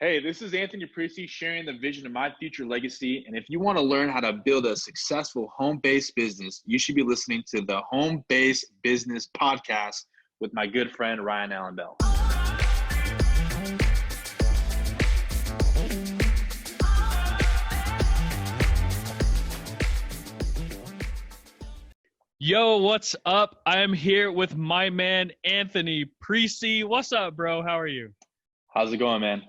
Hey, this is Anthony Precie sharing the vision of my future legacy. And if you want to learn how to build a successful home-based business, you should be listening to the Home-Based Business Podcast with my good friend, Ryan Allen Bell. Yo, what's up? I'm here with my man, Anthony Precie. What's up, bro? How are you? How's it going, man?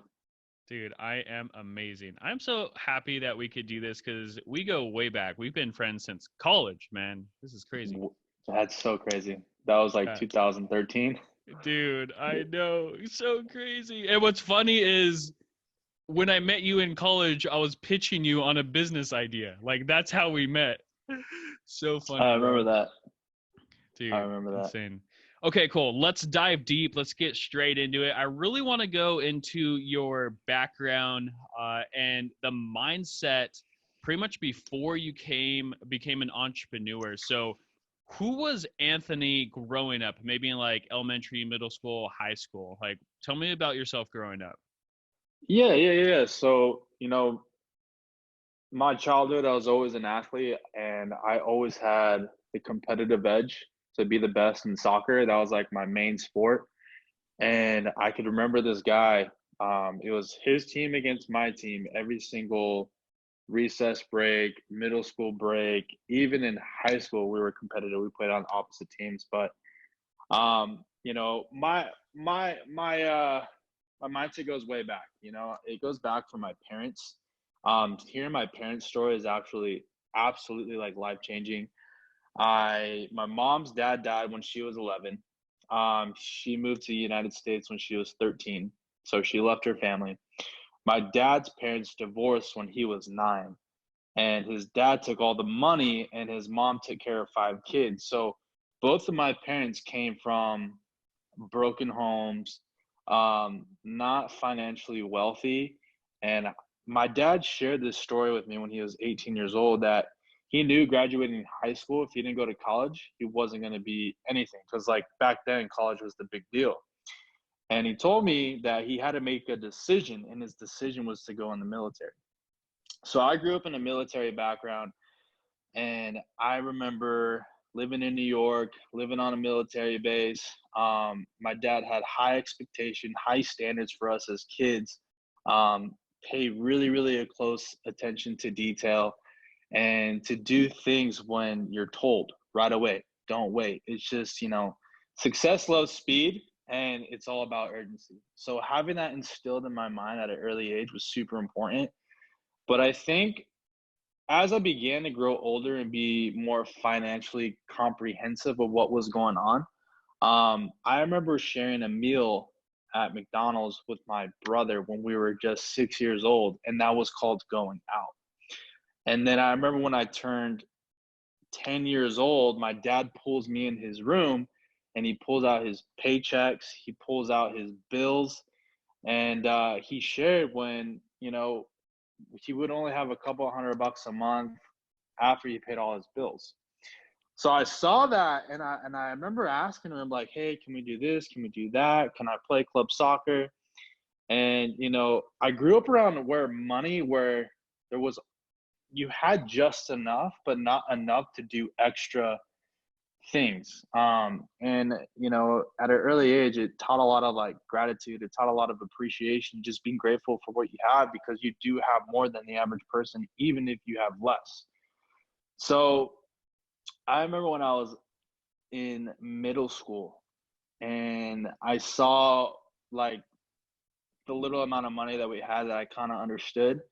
Dude, I am amazing. I'm so happy that we could do this because we go way back. We've been friends since college, man. This is crazy. That's so crazy. That was like 2013. Dude, I know. So crazy. And what's funny is when I met you in college, I was pitching you on a business idea. Like, that's how we met. So funny. I remember bro. that. Dude, I remember that. insane. Okay, cool. Let's dive deep. Let's get straight into it. I really want to go into your background and the mindset pretty much before you became an entrepreneur. So who was Anthony growing up? Maybe in like elementary, middle school, high school? Like, tell me about yourself growing up. Yeah. So, my childhood, I was always an athlete and I always had the competitive edge to be the best in soccer. That was like my main sport. And I could remember this guy. It was his team against my team every single recess break, middle school break, even in high school, we were competitive. We played on opposite teams. But my mindset goes way back. It goes back from my parents. Hearing my parents' story is actually absolutely like life changing. My mom's dad died when she was 11. She moved to the United States when she was 13, so she left her family. My dad's parents divorced when he was 9, and his dad took all the money, and his mom took care of 5 kids. So both of my parents came from broken homes, not financially wealthy, and my dad shared this story with me when he was 18 years old that he knew graduating high school, if he didn't go to college, he wasn't going to be anything. Because like back then, college was the big deal. And he told me that he had to make a decision, and his decision was to go in the military. So I grew up in a military background, and I remember living in New York, living on a military base. My dad had high expectation, high standards for us as kids, pay really a close attention to detail, and to do things when you're told right away. Don't wait. It's just, success loves speed, and it's all about urgency. So having that instilled in my mind at an early age was super important. But I think as I began to grow older and be more financially comprehensive of what was going on, I remember sharing a meal at McDonald's with my brother when we were just 6 years old, and that was called going out. And then I remember when I turned 10 years old, my dad pulls me in his room and he pulls out his paychecks, he pulls out his bills, and he shared when, he would only have a couple $100 a month after he paid all his bills. So I saw that, and I remember asking him like, "Hey, can we do this? Can we do that? Can I play club soccer?" And I grew up around where there was, you had just enough, but not enough to do extra things. And at an early age, it taught a lot of like gratitude. It taught a lot of appreciation, just being grateful for what you have, because you do have more than the average person, even if you have less. So I remember when I was in middle school and I saw like the little amount of money that we had that I kind of understood.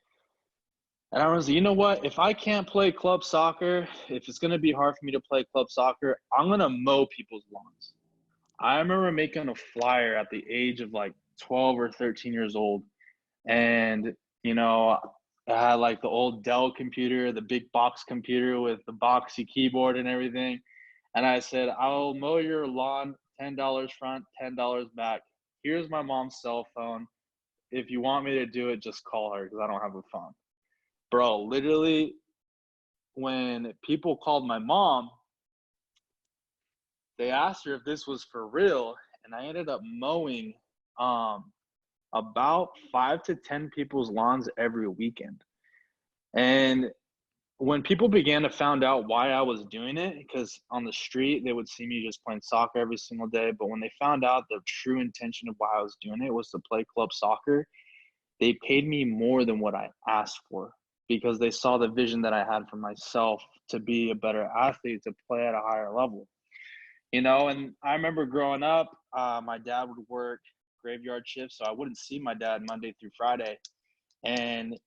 And I was like, you know what? If I can't play club soccer, if it's going to be hard for me to play club soccer, I'm going to mow people's lawns. I remember making a flyer at the age of like 12 or 13 years old. And, I had like the old Dell computer, the big box computer with the boxy keyboard and everything. And I said, I'll mow your lawn, $10 front, $10 back. Here's my mom's cell phone. If you want me to do it, just call her because I don't have a phone. Bro, literally, when people called my mom, they asked her if this was for real, and I ended up mowing about 5 to 10 people's lawns every weekend. And when people began to find out why I was doing it, because on the street they would see me just playing soccer every single day, but when they found out the true intention of why I was doing it was to play club soccer, they paid me more than what I asked for because they saw the vision that I had for myself to be a better athlete, to play at a higher level. And I remember growing up, my dad would work graveyard shifts, so I wouldn't see my dad Monday through Friday. And,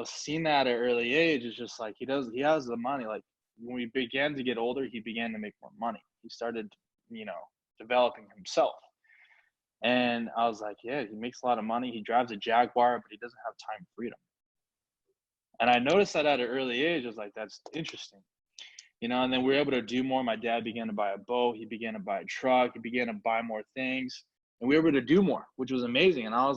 seeing that at an early age is just like, he has the money. Like when we began to get older, he began to make more money. He started, you know, developing himself. And I was like, yeah, he makes a lot of money. He drives a Jaguar, but he doesn't have time freedom. And I noticed that at an early age. I was like, that's interesting. And then we were able to do more. My dad began to buy a boat. He began to buy a truck. He began to buy more things. And we were able to do more, which was amazing. And I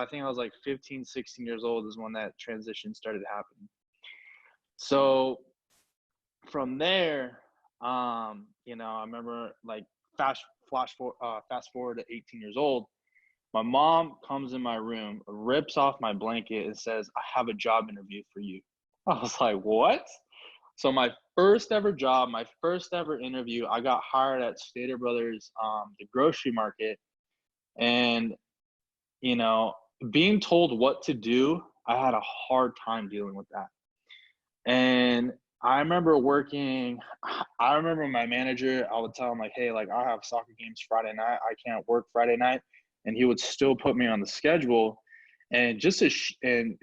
think I was like 15, 16 years old is when that transition started happening. So from there, I remember like fast forward to 18 years old. My mom comes in my room, rips off my blanket and says, I have a job interview for you. I was like, what? So my first ever job, my first ever interview, I got hired at Stater Brothers, the grocery market. And, being told what to do, I had a hard time dealing with that. And I remember my manager, I would tell him like, hey, like I have soccer games Friday night. I can't work Friday night. And he would still put me on the schedule. And just to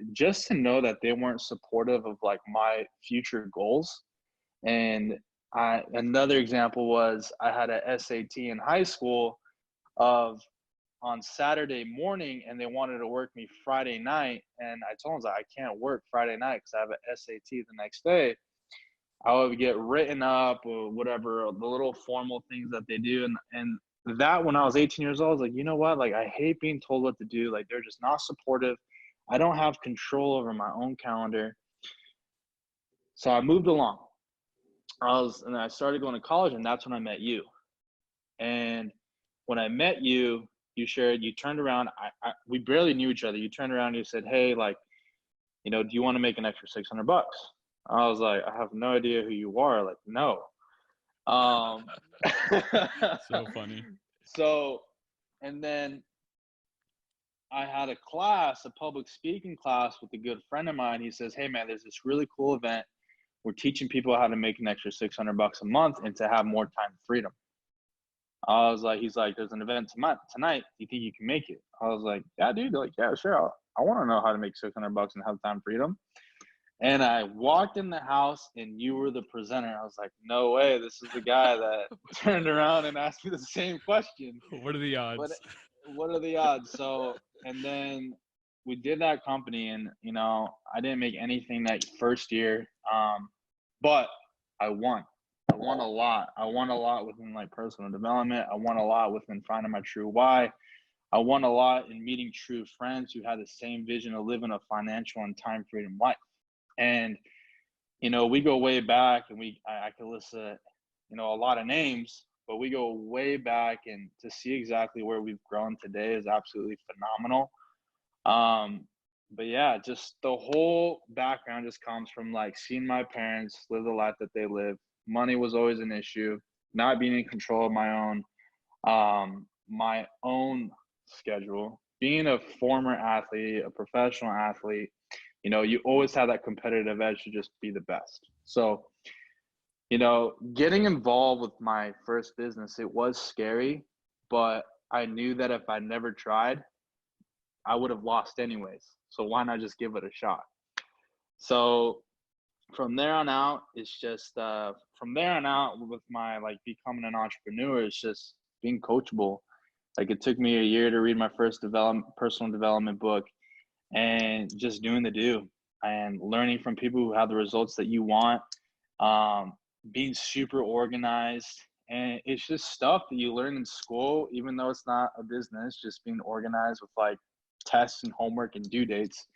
know that they weren't supportive of like my future goals. And another example was I had a SAT in high school on Saturday morning, and they wanted to work me Friday night. And I told them I can't work Friday night because I have an SAT the next day. I would get written up or whatever, the little formal things that they do. And that when I was 18 years old, I was like, you know what? Like, I hate being told what to do. Like, they're just not supportive. I don't have control over my own calendar. So I moved along. And I started going to college, and that's when I met you. And when I met you, you turned around. We barely knew each other. You turned around and you said, hey, like, do you want to make an extra $600? I was like, I have no idea who you are. Like, no. So funny. So, and then I had a public speaking class with a good friend of mine. He says, hey man, there's this really cool event. We're teaching people how to make an extra $600 a month and to have more time freedom. He's like, there's an event tonight. Do you think you can make it? I was like, yeah, dude. Like, yeah, sure. I want to know how to make $600 and have time freedom. And I walked in the house and you were the presenter. I was like, no way. This is the guy that turned around and asked me the same question. What are the odds? What are the odds? So, and then we did that company and, I didn't make anything that first year. But I won. I won a lot. I won a lot within like personal development. I won a lot within finding my true why. I won a lot in meeting true friends who had the same vision of living a financial and time freedom life. And, we go way back and I could list, a lot of names, but we go way back, and to see exactly where we've grown today is absolutely phenomenal. But yeah, just the whole background just comes from like seeing my parents live the life that they live. Money was always an issue, not being in control of my own schedule, being a former athlete, a professional athlete. You always have that competitive edge to just be the best. So, getting involved with my first business, it was scary, but I knew that if I never tried, I would have lost anyways. So why not just give it a shot? So from there on out, it's just with my like becoming an entrepreneur, it's just being coachable. Like it took me a year to read my first personal development book and just doing the do and learning from people who have the results that you want, being super organized. And it's just stuff that you learn in school, even though it's not a business, just being organized with like tests and homework and due dates.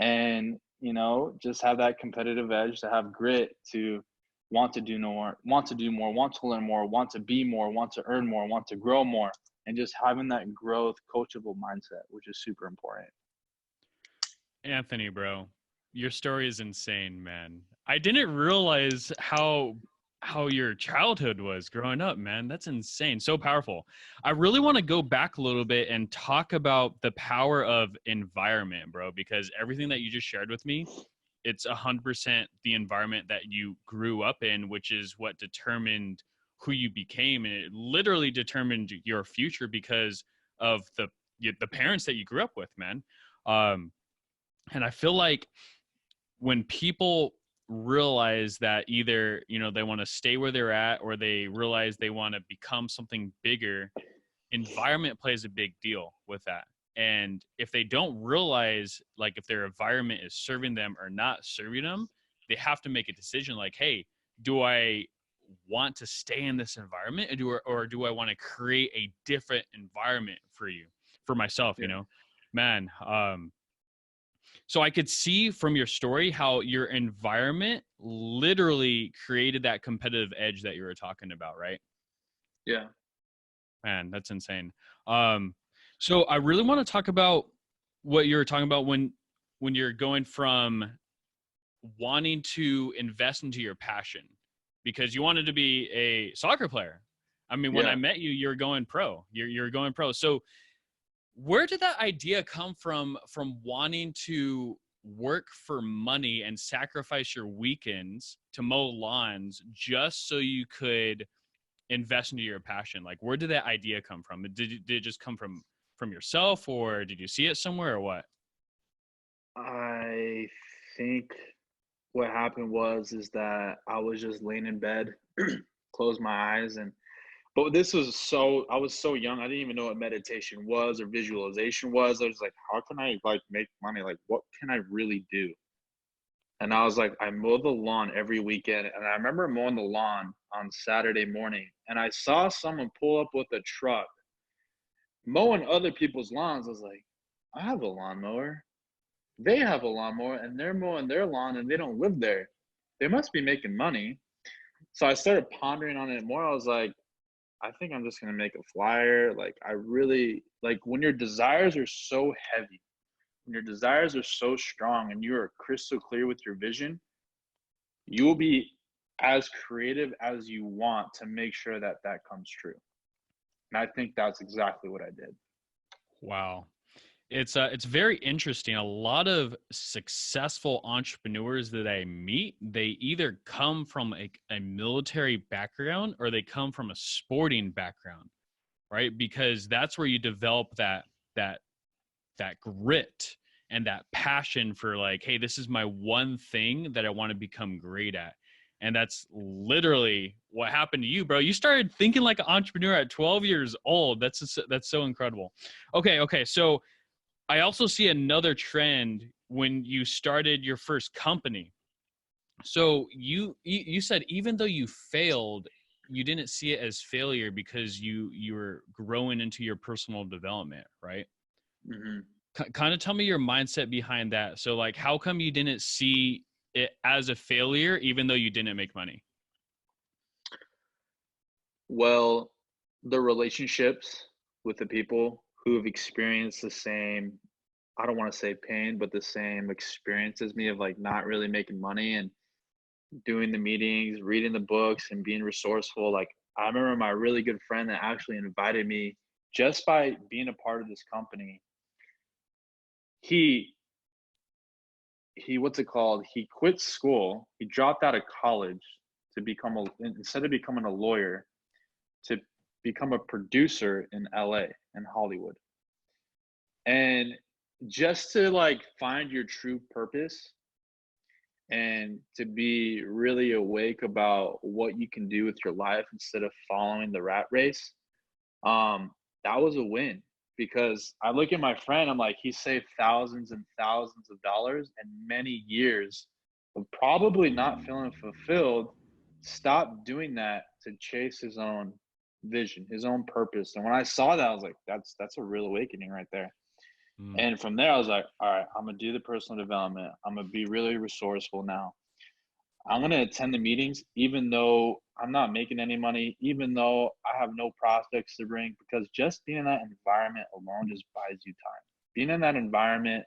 And, just have that competitive edge, to have grit, to want to do more, want to learn more, want to be more, want to earn more, want to grow more. and just having that growth, coachable mindset, which is super important. Anthony, bro, your story is insane, man. I didn't realize how your childhood was growing up, man. That's insane. So powerful. I really want to go back a little bit and talk about the power of environment, bro, because everything that you just shared with me, it's 100% the environment that you grew up in, which is what determined who you became, and it literally determined your future because of the parents that you grew up with, man. And I feel like when people realize that either, they want to stay where they're at or they realize they want to become something bigger, environment plays a big deal with that. And if they don't realize, like, if their environment is serving them or not serving them, they have to make a decision like, hey, do I want to stay in this environment or do I want to create a different environment for myself, man. So I could see from your story how your environment literally created that competitive edge that you were talking about, right? Yeah. Man, that's insane. So I really want to talk about what you were talking about when you're going from wanting to invest into your passion because you wanted to be a soccer player. I mean, when I met you, you're going pro. You're going pro. So where did that idea come from wanting to work for money and sacrifice your weekends to mow lawns just so you could invest into your passion? Like, where did that idea come from? Did it just come from yourself, or did you see it somewhere, or what? I think what happened is that I was just laying in bed, closed my eyes, but I was so young, I didn't even know what meditation was or visualization was. I was like, how can I make money? Like, what can I really do? And I was like, I mow the lawn every weekend. And I remember mowing the lawn on Saturday morning, and I saw someone pull up with a truck mowing other people's lawns. I was like, I have a lawnmower. They have a lawnmower, and they're mowing their lawn, and they don't live there. They must be making money. So I started pondering on it more. I was like, I think I'm just going to make a flyer. Like, I really, when your desires are so heavy, when your desires are so strong and you are crystal clear with your vision, you will be as creative as you want to make sure that comes true. And I think that's exactly what I did. Wow. It's very interesting. A lot of successful entrepreneurs that I meet, they either come from a military background or they come from a sporting background, right? Because that's where you develop that grit and that passion for like, hey, this is my one thing that I want to become great at. And that's literally what happened to you, bro. You started thinking like an entrepreneur at 12 years old. That's so incredible. Okay. So I also see another trend when you started your first company. So you said even though you failed, you didn't see it as failure because you were growing into your personal development, right? Mm-hmm. Kind of tell me your mindset behind that. So like, how come you didn't see it as a failure even though you didn't make money? Well, the relationships with the people who have experienced the same, I don't want to say pain, but the same experience as me of not really making money and doing the meetings, reading the books, and being resourceful. Like, I remember my really good friend that actually invited me just by being a part of this company. He what's it called? He quit school. He dropped out of college to instead of becoming a lawyer, to become a producer in LA and Hollywood. And just to find your true purpose and to be really awake about what you can do with your life instead of following the rat race, that was a win. Because I look at my friend, I'm like, he saved thousands and thousands of dollars and many years of probably not feeling fulfilled, stopped doing that to chase his own vision, his own purpose. And when I saw that, I was like, that's a real awakening right there. Mm. And from there, I was like, all right, I'm gonna do the personal development. I'm gonna be really resourceful now. I'm going to attend the meetings, even though I'm not making any money, even though I have no prospects to bring, because just being in that environment alone just buys you time. Being in that environment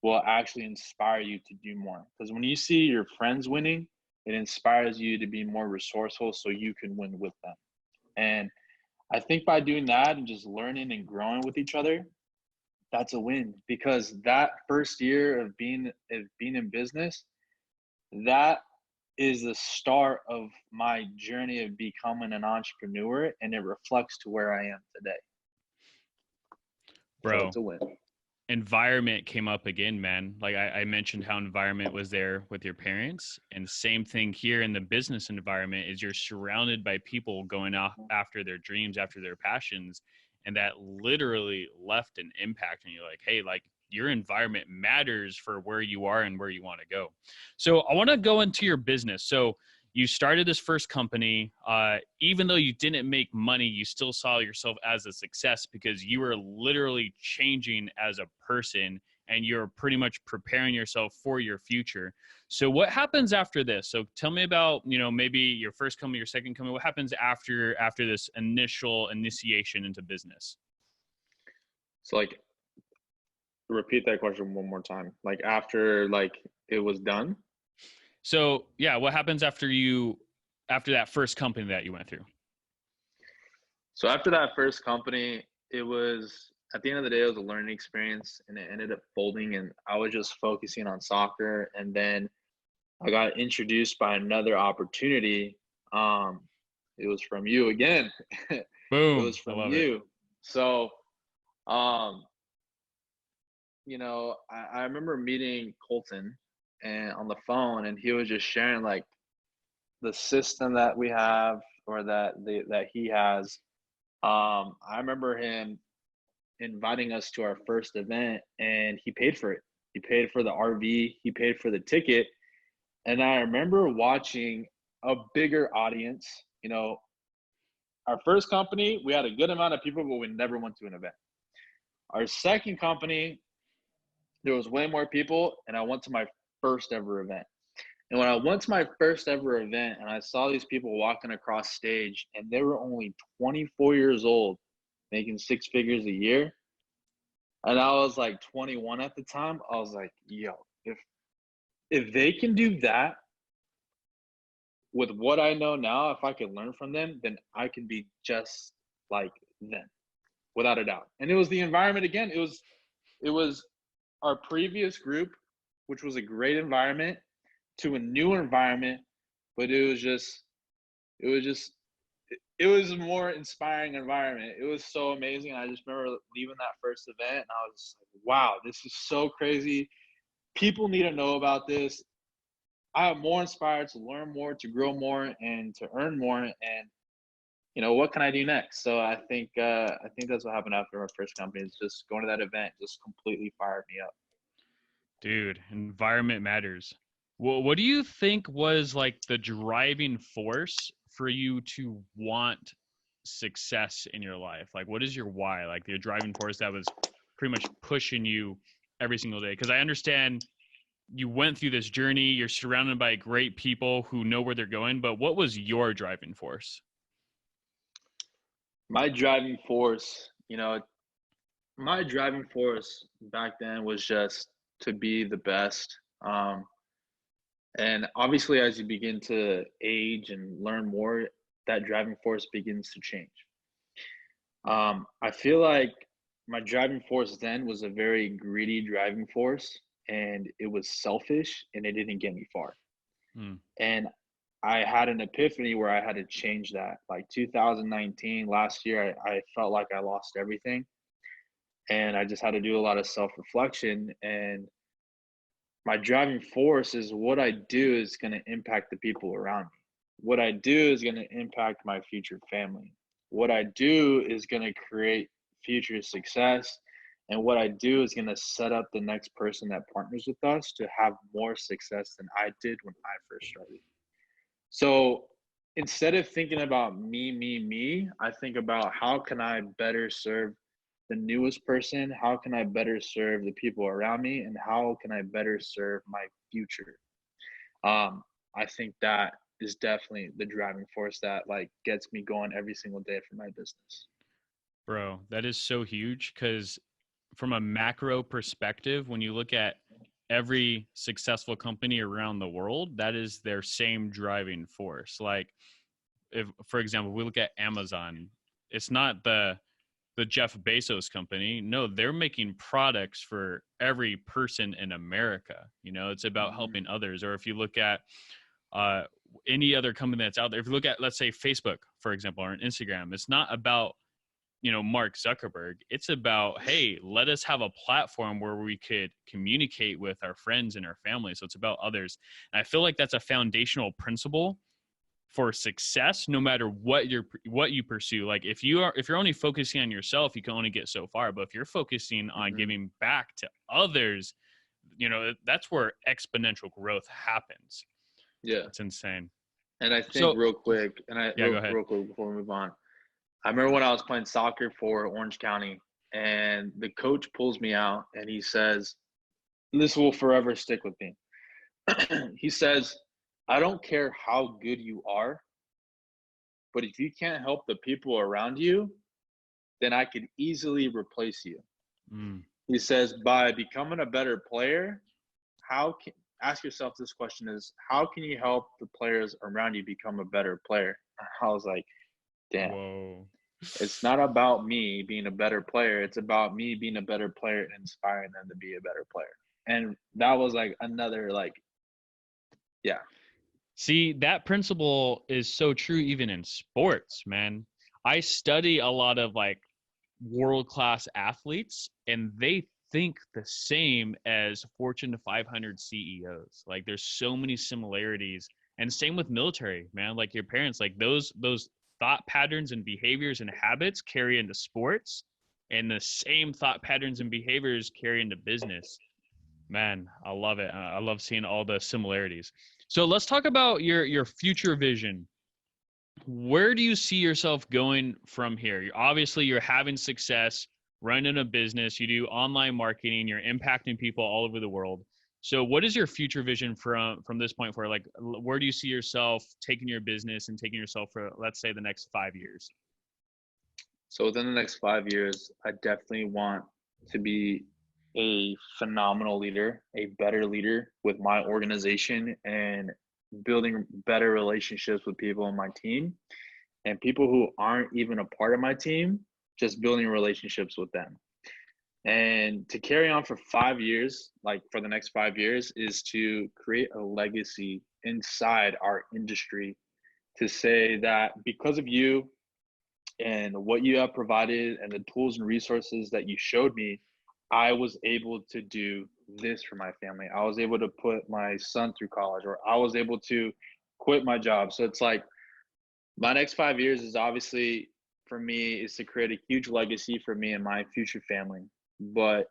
will actually inspire you to do more. Because when you see your friends winning, it inspires you to be more resourceful so you can win with them. And I think by doing that and just learning and growing with each other, that's a win. Because that first year of being in business, that is the start of my journey of becoming an entrepreneur, and it reflects to where I am today. So Bro, it's a win. environment came up again, man. Like I mentioned how environment was there with your parents, and same thing here in the business environment is you're surrounded by people going off after their dreams, after their passions, and that literally left an impact on you. Like, hey, like your environment matters for where you are and where you want to go. So I want to go into your business. So you started this first company. Even though you didn't make money, you still saw yourself as a success because you were literally changing as a person and you're pretty much preparing yourself for your future. So what happens after this? So tell me about, maybe your first company, your second company. What happens after this initial initiation into business? So like, repeat that question one more time. Like after like it was done. So yeah, what happens after that first company that you went through? So after that first company, it was at the end of the day, it was a learning experience, and it ended up folding. And I was just focusing on soccer, and then I got introduced by another opportunity. Um, it was from you again. It was Boom. I from love it. you. So, um, I remember meeting Colton and on the phone, and he was just sharing like the system that we have or that he has. I remember him inviting us to our first event, and he paid for it. He paid for the RV, he paid for the ticket. And I remember watching a bigger audience. Our first company, we had a good amount of people, but we never went to an event. Our second company, there was way more people, and I went to my first ever event. And when I went to my first ever event and I saw these people walking across stage and they were only 24 years old, making six figures a year, and I was like 21 at the time, I was like, yo, if they can do that with what I know now, if I could learn from them, then I can be just like them, without a doubt. And it was the environment again. It was our previous group, which was a great environment, to a new environment, but it was a more inspiring environment. It was so amazing. I just remember leaving that first event and I was like, wow, this is so crazy. People need to know about this. I am more inspired to learn more, to grow more, and to earn more. And what can I do next? So I think that's what happened after our first company. Is just going to that event just completely fired me up. Dude, environment matters. Well, what do you think was like the driving force for you to want success in your life? Like, what is your why? Like, the driving force that was pretty much pushing you every single day? Because I understand you went through this journey, you're surrounded by great people who know where they're going, but what was your driving force? My driving force, my driving force back then was just to be the best. And obviously, as you begin to age and learn more, that driving force begins to change. I feel like my driving force then was a very greedy driving force, and it was selfish, and it didn't get me far. Hmm. And I had an epiphany where I had to change that. Like 2019, last year, I felt like I lost everything, and I just had to do a lot of self reflection. And my driving force is what I do is going to impact the people around me. What I do is going to impact my future family. What I do is going to create future success. And what I do is going to set up the next person that partners with us to have more success than I did when I first started. So instead of thinking about me, I think about how can I better serve the newest person? How can I better serve the people around me? And how can I better serve my future? I think that is definitely the driving force that like gets me going every single day for my business. Bro, that is so huge because from a macro perspective, when you look at every successful company around the world, that is their same driving force. Like if, for example, we look at Amazon, it's not the Jeff Bezos company. No, they're making products for every person in America. You know, it's about Mhm. helping others. Or if you look at uh, any other company that's out there, if you look at, let's say, Facebook, for example, or Instagram, it's not about, you know, Mark Zuckerberg. It's about, hey, let us have a platform where we could communicate with our friends and our family. So it's about others. And I feel like that's a foundational principle for success no matter what you pursue. Like if you're only focusing on yourself, you can only get so far, but if you're focusing on Mhm. giving back to others, you know, that's where exponential growth happens. Yeah. It's insane. And I think So real quick, and I yeah, go ahead. real quick before we move on, I remember when I was playing soccer for Orange County, and the coach pulls me out and he says, "This will forever stick with me." He says, "I don't care how good you are, but if you can't help the people around you, then I could easily replace you." Mm, He says, "By becoming a better player, how can ask yourself this question is how can you help the players around you become a better player?" I was like, damn. whoa. It's not about me being a better player. It's about me being a better player and inspiring them to be a better player. And that was like another like, yeah. See, that principle is so true even in sports, man. I study a lot of like world class athletes and they think the same as Fortune 500 CEOs. Like there's so many similarities. And same with military, man. Like your parents, like those thought patterns and behaviors and habits carry into sports, and the same thought patterns and behaviors carry into business. Man, I love it. I love seeing all the similarities. So let's talk about your future vision. Where do you see yourself going from here? You're having success running a business, you do online marketing, you're impacting people all over the world. So what is your future vision from this point forward? Like where do you see yourself taking your business and taking yourself for, let's say, the next 5 years? So within the next 5 years, I definitely want to be a phenomenal leader, a better leader with my organization and building better relationships with people on my team and people who aren't even a part of my team, just building relationships with them. And to carry on for 5 years, like for the next 5 years, is to create a legacy inside our industry to say that because of you and what you have provided and the tools and resources that you showed me, I was able to do this for my family. I was able to put my son through college, or I was able to quit my job. So it's like my next 5 years is obviously for me is to create a huge legacy for me and my future family. But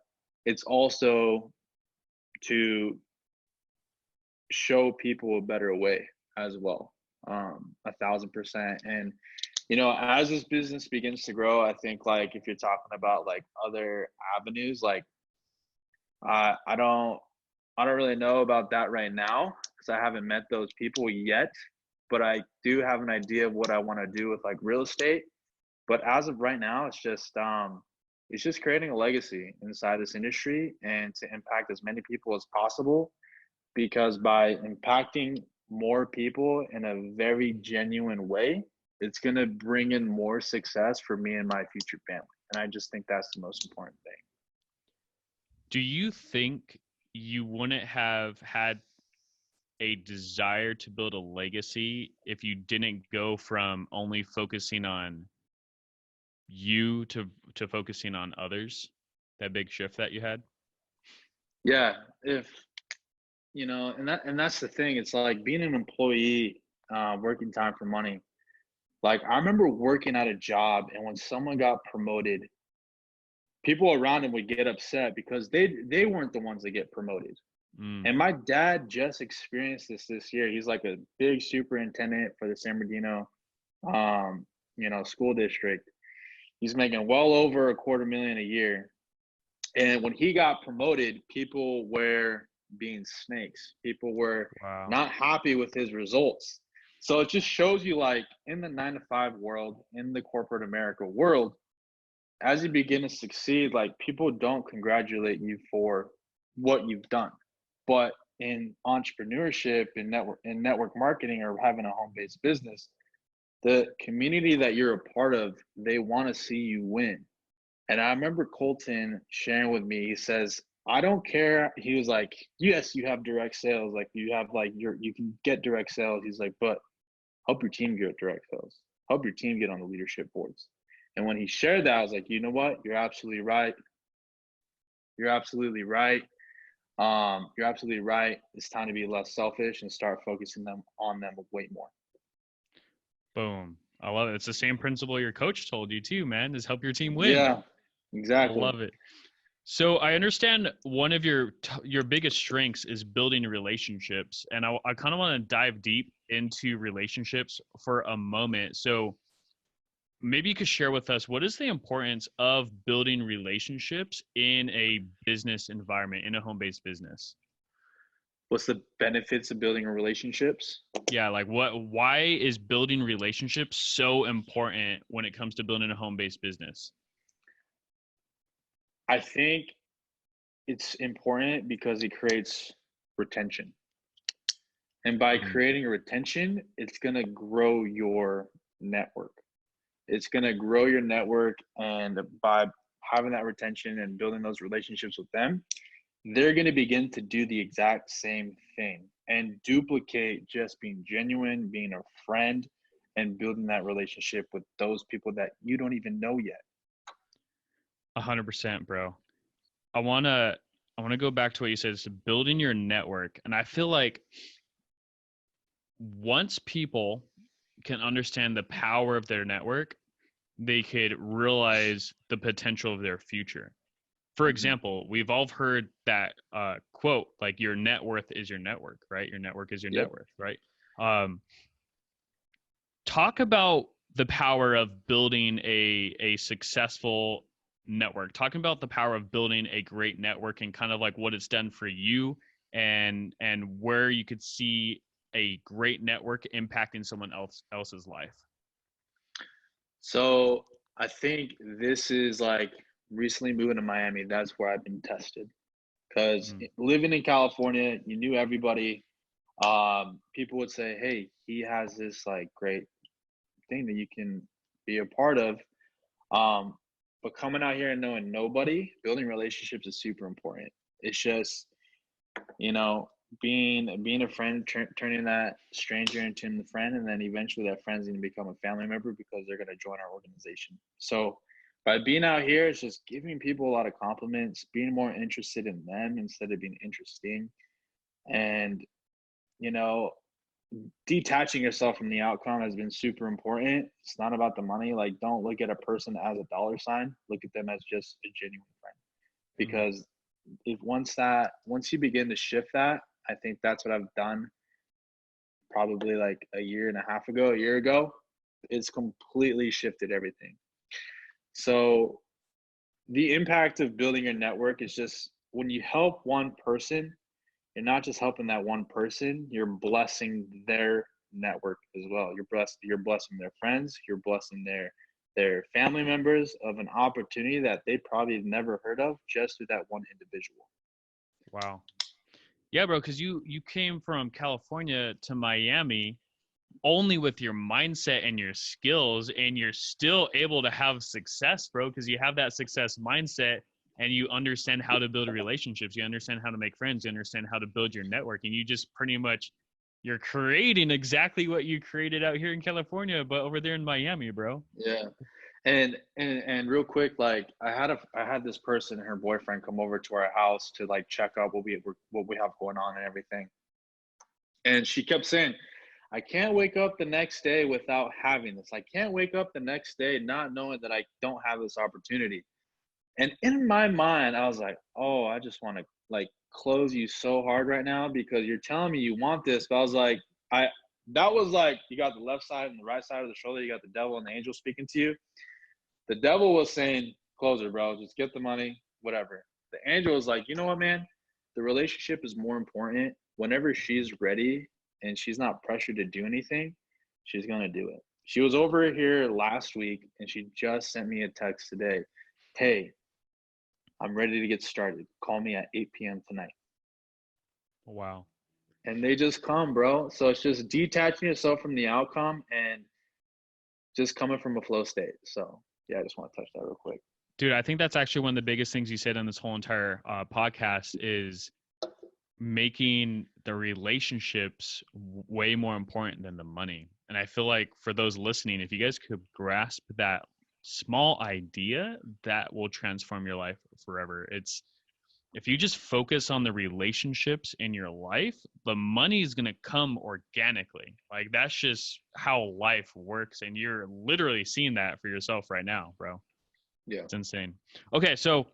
it's also to show people a better way as well. 1,000%. And as this business begins to grow, I think like if you're talking about like other avenues, like I don't really know about that right now because I haven't met those people yet. But I do have an idea of what I want to do with like real estate. But as of right now, it's just creating a legacy inside this industry and to impact as many people as possible. Because by impacting more people in a very genuine way, it's going to bring in more success for me and my future family. And I just think that's the most important thing. Do you think you wouldn't have had a desire to build a legacy if you didn't go from only focusing on you to focusing on others? That big shift that you had? Yeah, if and that's the thing. It's like being an employee, working time for money. Like I remember working at a job, and when someone got promoted, people around him would get upset because they weren't the ones that get promoted. Mm. And my dad just experienced this year. He's like a big superintendent for the San Bernardino, school district. He's making well over a quarter million a year. And when he got promoted, people were being snakes. People were Wow. not happy with his results. So it just shows you, like, in the 9 to 5 world, in the corporate America world, as you begin to succeed, like, people don't congratulate you for what you've done. But in entrepreneurship and network marketing, or having a home-based business, the community that you're a part of, they want to see you win. And I remember Colton sharing with me, he says, I don't care. He was like, yes, you have direct sales. Like, you have, like, you can get direct sales. He's like, but help your team get direct sales. Help your team get on the leadership boards. And when he shared that, I was like, you know what? You're absolutely right. You're absolutely right. You're absolutely right. It's time to be less selfish and start focusing on them way more. Boom. I love it. It's the same principle your coach told you too, man, is help your team win. Yeah, I exactly. love it. So I understand one of your biggest strengths is building relationships, and I kind of want to dive deep into relationships for a moment. So maybe you could share with us, what is the importance of building relationships in a business environment, in a home-based business? What's the benefits of building relationships? Yeah, like why is building relationships so important when it comes to building a home-based business? I think it's important because it creates retention. And by Mm, creating a retention, it's going to grow your network. It's going to grow your network. And by having that retention and building those relationships with them, they're going to begin to do the exact same thing and duplicate just being genuine, being a friend, and building that relationship with those people that you don't even know yet. 100%, bro. I want to go back to what you said, it's building your network. And I feel like once people can understand the power of their network, they could realize the potential of their future. For Mhm. example, we've all heard that quote, like, your net worth is your network, right? Your network is your net Yep. worth, right? Um, Talk about the power of building a successful network. Talking about the power of building a great network and kind of like what it's done for you, and where you could see a great network impacting someone else's life. So I think this is like recently moving to Miami. That's where I've been tested because Mm, living in California, you knew everybody. People would say, "Hey, he has this like great thing that you can be a part of." Um, but coming out here and knowing nobody, building relationships is super important. It's just, you know, being a friend, turning that stranger into a friend, and then eventually that friend's going to become a family member because they're going to join our organization. So by being out here, it's just giving people a lot of compliments, being more interested in them instead of being interesting, and, you know, detaching yourself from the outcome has been super important. It's not about the money. Like, don't look at a person as a dollar sign. Look at them as just a genuine friend. mm. Because once you begin to shift that, I think that's what I've done probably like a year and a half ago, a year ago. It's completely shifted everything. So the impact of building your network is just when you help one person, you're not just helping that one person, you're blessing their network as well. You're blessing their friends, you're blessing their family members of an opportunity that they probably have never heard of just through that one individual. Wow. Yeah, bro, because you came from California to Miami only with your mindset and your skills, and you're still able to have success, bro, because you have that success mindset and you understand how to build relationships, you understand how to make friends, you understand how to build your network, and you just pretty much, you're creating exactly what you created out here in California but over there in Miami, bro. Yeah. And real quick, like I had this person and her boyfriend come over to our house to like check out what we have going on and everything. And she kept saying, I can't wake up the next day without having this. I can't wake up the next day not knowing that I don't have this opportunity. And in my mind, I was like, oh, I just want to like close you so hard right now because you're telling me you want this. But I was like, I that was like you got the left side and the right side of the shoulder, you got the devil and the angel speaking to you. The devil was saying, close it, bro. Just get the money, whatever. The angel was like, you know what, man? the relationship is more important. Whenever she's ready and she's not pressured to do anything, she's going to do it. She was over here last week and she just sent me a text today. Hey, I'm ready to get started. Call me at 8 p.m. tonight. Wow. And they just come, bro. So it's just detaching yourself from the outcome and just coming from a flow state. So yeah, I just want to touch that real quick. Dude, I think that's actually one of the biggest things you said on this whole entire podcast is making the relationships way more important than the money. And I feel like for those listening, if you guys could grasp that small idea, that will transform your life forever. It's if you just focus on the relationships in your life, the money is going to come organically. Like that's just how life works. And you're literally seeing that for yourself right now, bro. Yeah. It's insane. Okay. So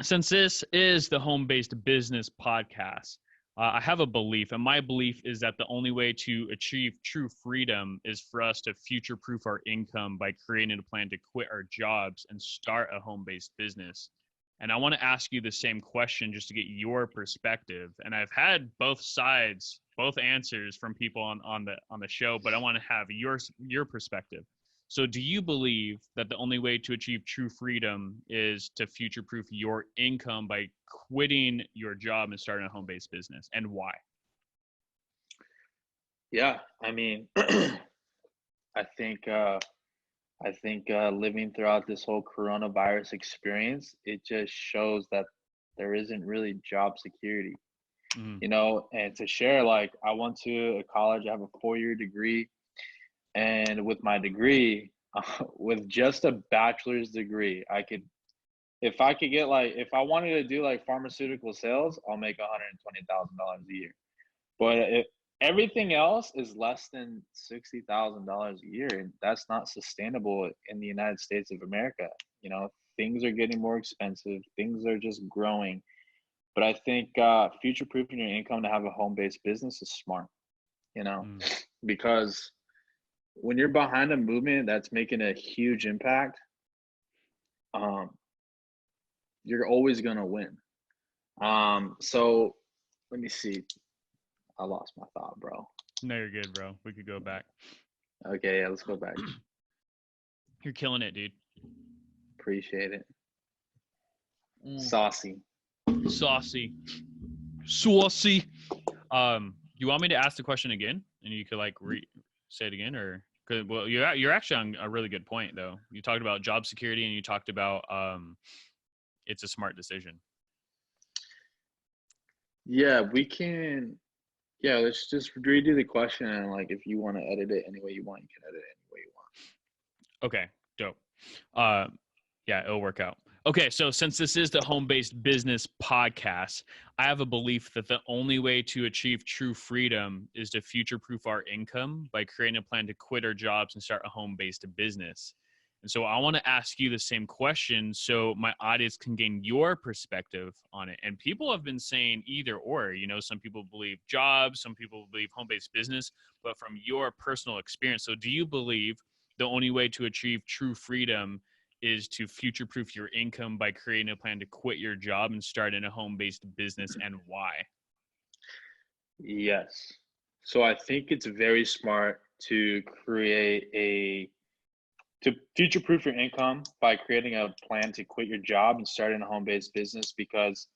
since this is the home-based business podcast, I have a belief, and my belief is that the only way to achieve true freedom is for us to future-proof our income by creating a plan to quit our jobs and start a home-based business. And I want to ask you the same question just to get your perspective. And I've had both sides, both answers from people on the show, but I want to have your perspective. So do you believe that the only way to achieve true freedom is to future-proof your income by quitting your job and starting a home-based business, and why? Yeah, I mean, I think living throughout this whole coronavirus experience, it just shows that there isn't really job security, Mm, and to share, like, I went to a college, I have a 4-year degree, and with my degree, with just a bachelor's degree, if I could get like, if I wanted to do like pharmaceutical sales, I'll make $120,000 a year. But if everything else is less than $60,000 a year, and that's not sustainable in the United States of America. Things are getting more expensive. Things are just growing. But I think future-proofing your income to have a home-based business is smart. mm, Because when you're behind a movement that's making a huge impact, um, you're always gonna win. So let me see. I lost my thought, bro. no, you're good, bro. We could go back. Okay, yeah, let's go back. You're killing it, dude. Appreciate it. Mm. Saucy. Saucy. You want me to ask the question again, and you could like say it again, or well, you're actually on a really good point though. You talked about job security, and you talked about it's a smart decision. Yeah, we can. Yeah, let's just redo the question, and like, if you want to edit it any way you want, you can edit it any way you want. Okay, dope. Yeah, it'll work out. Okay, so since this is the home-based business podcast, I have a belief that the only way to achieve true freedom is to future-proof our income by creating a plan to quit our jobs and start a home-based business. And so I want to ask you the same question so my audience can gain your perspective on it. And people have been saying either or, some people believe jobs, some people believe home-based business, but from your personal experience. So do you believe the only way to achieve true freedom is to future-proof your income by creating a plan to quit your job and start in a home-based business, and why? Yes. So I think it's very smart to future-proof your income by creating a plan to quit your job and start in a home-based business, because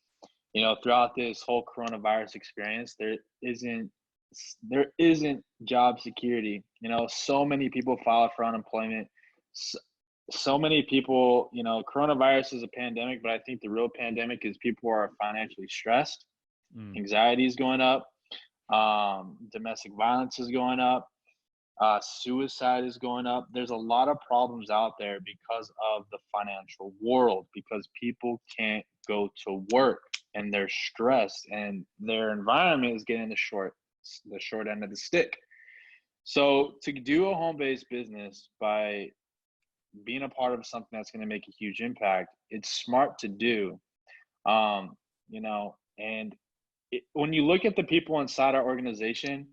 throughout this whole coronavirus experience, there isn't job security. So many people filed for unemployment. So many people, coronavirus is a pandemic, but I think the real pandemic is people are financially stressed. Anxiety is going up. Domestic violence is going up. Suicide is going up. There's a lot of problems out there because of the financial world, because people can't go to work and they're stressed and their environment is getting the short end of the stick. So to do a home-based business by being a part of something that's going to make a huge impact, it's smart to do. And when you look at the people inside our organization,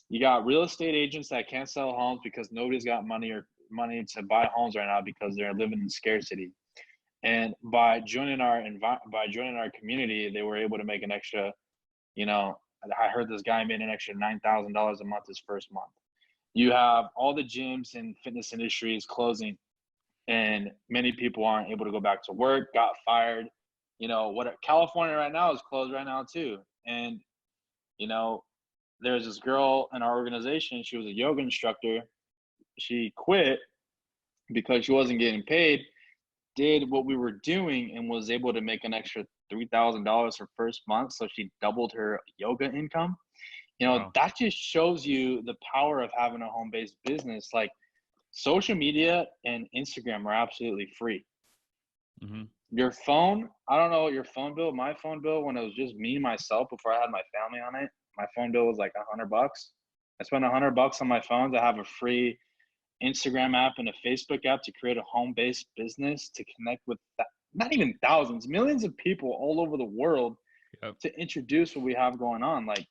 you got real estate agents that can't sell homes because nobody's got money to buy homes right now because they're living in scarcity. And by joining our community, they were able to make an extra, you know, I heard this guy made an extra $9,000 a month his first month. You have all the gyms and fitness industries closing, and many people aren't able to go back to work, got fired. You know, what California right now is closed right now too. And, you know, there's this girl in our organization, she was a yoga instructor. She quit because she wasn't getting paid, did what we were doing, and was able to make an extra $3,000 her first month. So she doubled her yoga income. You know, Wow. that just shows you the power of having a home-based business. Like, social media and Instagram are absolutely free. Mm-hmm. Your phone, I don't know what your phone bill, my phone bill, when it was just me, myself, before I had my family on it, my phone bill was like $100. I spent $100 on my phone to have a free Instagram app and a Facebook app to create a home-based business, to connect with not even thousands, millions of people all over the world, Yep. to introduce what we have going on. Like,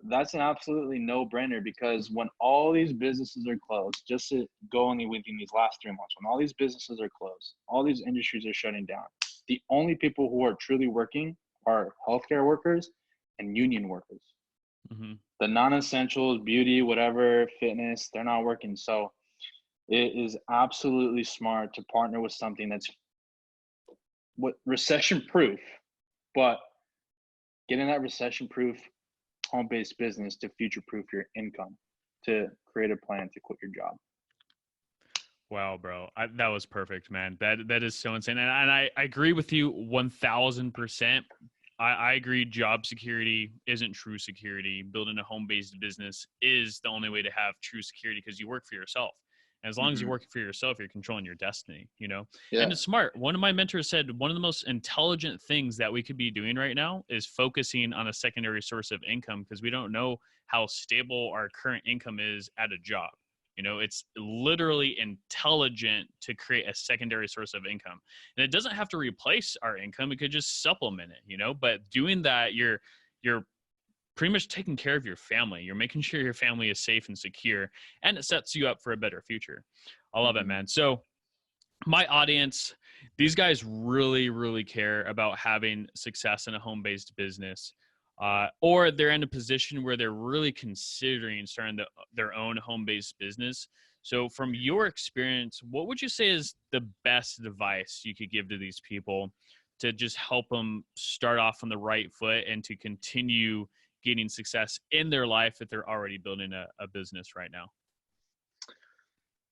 that's an absolutely no-brainer, because when all these businesses are closed, just to go only within these last 3 months, when all these businesses are closed, all these industries are shutting down, the only people who are truly working are healthcare workers and union workers. Mm-hmm. The non-essentials, beauty, whatever, fitness, they're not working. So it is absolutely smart to partner with something that's recession proof, but getting that recession proof home-based business to future-proof your income, to create a plan to quit your job. Wow, bro, that was perfect, man. That is so insane, and I agree with you 1,000%. I agree. Job security isn't true security. Building a home-based business is the only way to have true security, because you work for yourself. And as long as you're working for yourself, you're controlling your destiny, you know? Yeah. And it's smart. One of my mentors said one of the most intelligent things that we could be doing right now is focusing on a secondary source of income, because we don't know how stable our current income is at a job. You know, it's literally intelligent to create a secondary source of income. And it doesn't have to replace our income. It could just supplement it, you know, but doing that, you're pretty much taking care of your family. You're making sure your family is safe and secure, and it sets you up for a better future. I love it, man. So my audience, these guys really, really care about having success in a home-based business, or they're in a position where they're really considering starting their own home-based business. So from your experience, what would you say is the best advice you could give to these people to just help them start off on the right foot and to continue getting success in their life if they're already building a business right now?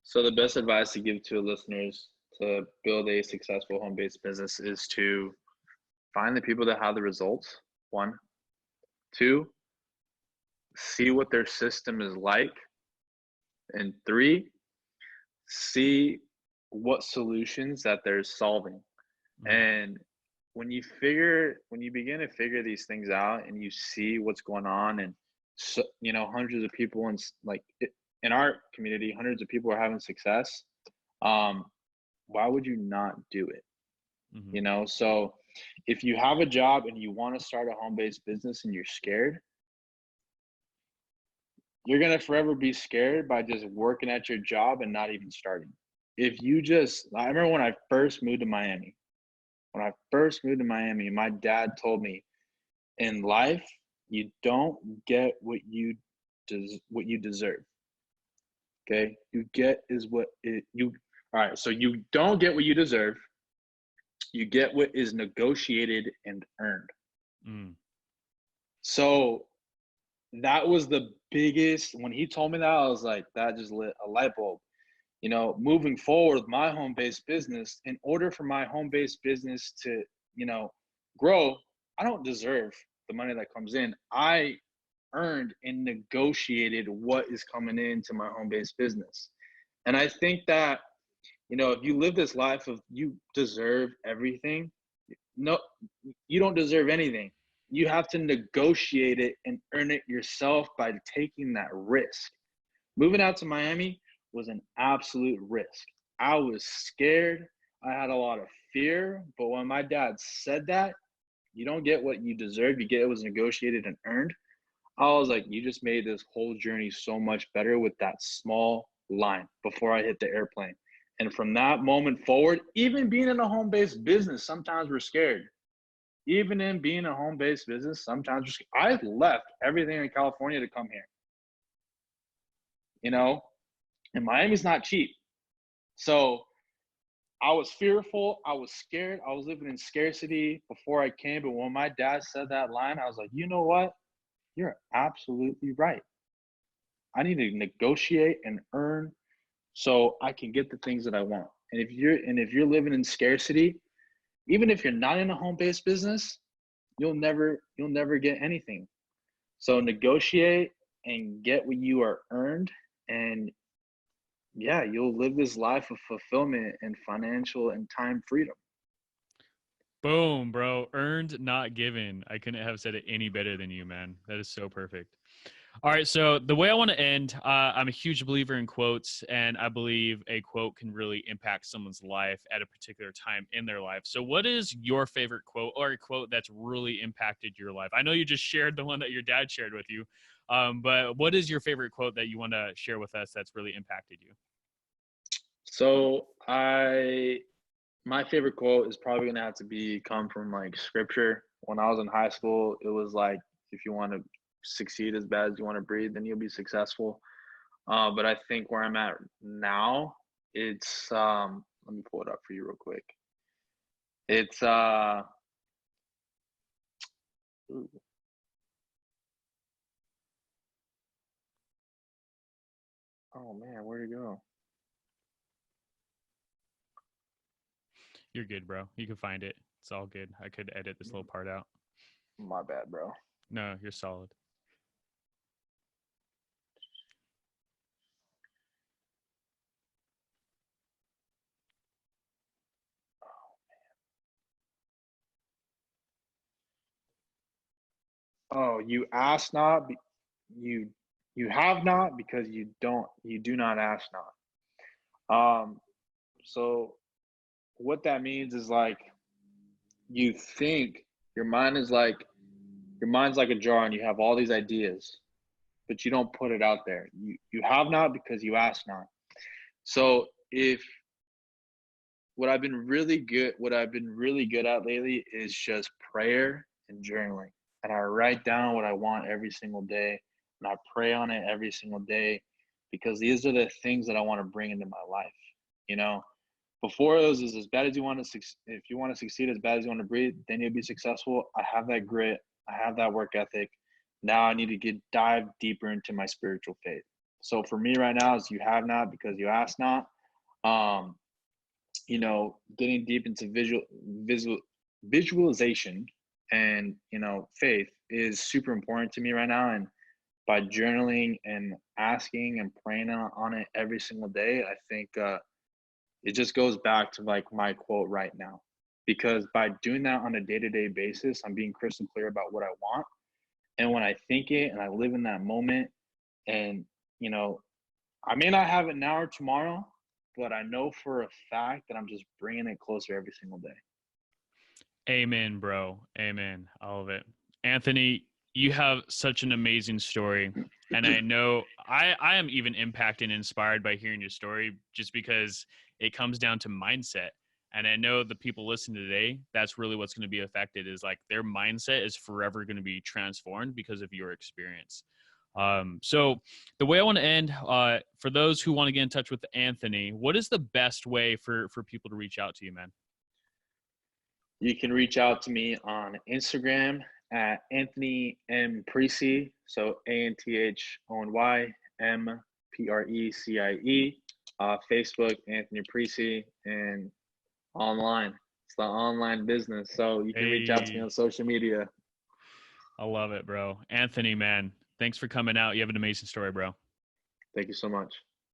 So the best advice to give to listeners to build a successful home-based business is to find the people that have the results. 1, 2, see what their system is like, and 3, see what solutions that they're solving. And when you begin to figure these things out, and you see what's going on, and so, you know, hundreds of people in our community, hundreds of people are having success. Why would you not do it? You know, so if you have a job and you want to start a home-based business and you're scared, you're going to forever be scared by just working at your job and not even starting. I remember when I first moved to Miami. My dad told me, in life, you don't get what you deserve. Okay? All right, so you don't get what you deserve. You get what is negotiated and earned. So that was the biggest, when he told me that, I was like, that just lit a light bulb. You know, moving forward with my home-based business, in order for my home-based business to, you know, grow, I don't deserve the money that comes in. I earned and negotiated what is coming into my home-based business. And I think that, you know, if you live this life of you deserve everything, no, you don't deserve anything. You have to negotiate it and earn it yourself by taking that risk. Moving out to Miami was an absolute risk. I was scared. I had a lot of fear. But when my dad said that, you don't get what you deserve, you get it was negotiated and earned, I was like, you just made this whole journey so much better with that small line before I hit the airplane. And from that moment forward, even being in a home-based business, sometimes we're scared. Even in being a home-based business, sometimes I left everything in California to come here. You know, and Miami's not cheap. So I was fearful. I was scared. I was living in scarcity before I came. But when my dad said that line, I was like, you know what? You're absolutely right. I need to negotiate and earn so I can get the things that I want. And if you're living in scarcity, even if you're not in a home-based business, you'll never get anything. So negotiate and get what you are earned, and yeah, you'll live this life of fulfillment and financial and time freedom. Boom, bro. Earned, not given. I couldn't have said it any better than you, man. That is so perfect. All right, so the way I want to end, I'm a huge believer in quotes, and I believe a quote can really impact someone's life at a particular time in their life. So what is your favorite quote, or a quote that's really impacted your life? I know you just shared the one that your dad shared with you, but what is your favorite quote that you want to share with us that's really impacted you? So my favorite quote is probably gonna have to come from like scripture. When I was in high school, it was like, if you want to succeed as bad as you want to breathe, then you'll be successful. But I think where I'm at now, it's let me pull it up for you real quick. It's ooh, oh man, where'd it go? You're good, bro. You can find it. It's all good. I could edit this little part out. My bad, bro. No, you're solid. Oh, you ask not, you you have not because you do not ask not. So what that means is like, you think your mind is like your mind's like a jar and you have all these ideas, but you don't put it out there. You have not because you ask not. So if what I've been really good at lately is just prayer and journaling. And I write down what I want every single day, and I pray on it every single day, because these are the things that I want to bring into my life. You know, before it was as bad as you want to, if you want to succeed as bad as you want to breathe, then you'll be successful. I have that grit. I have that work ethic. Now I need to dive deeper into my spiritual faith. So for me right now is, you have not because you ask not. Um, getting deep into visualization and, faith is super important to me right now. And by journaling and asking and praying on it every single day, I think it just goes back to like my quote right now. Because by doing that on a day-to-day basis, I'm being crystal clear about what I want. And when I think it and I live in that moment, and, you know, I may not have it now or tomorrow, but I know for a fact that I'm just bringing it closer every single day. Amen, bro. Amen. All of it. Anthony, you have such an amazing story. And I know I am even impacted and inspired by hearing your story, just because it comes down to mindset. And I know the people listening today, that's really what's going to be affected, is like their mindset is forever going to be transformed because of your experience. So the way I want to end, for those who want to get in touch with Anthony, what is the best way for people to reach out to you, man? You can reach out to me on Instagram at Anthony M. Precie. So ANTHONY MPRECIE. Facebook, Anthony Precie, and online. It's the online business. So you can reach out to me Hey, on social media. I love it, bro. Anthony, man, thanks for coming out. You have an amazing story, bro. Thank you so much.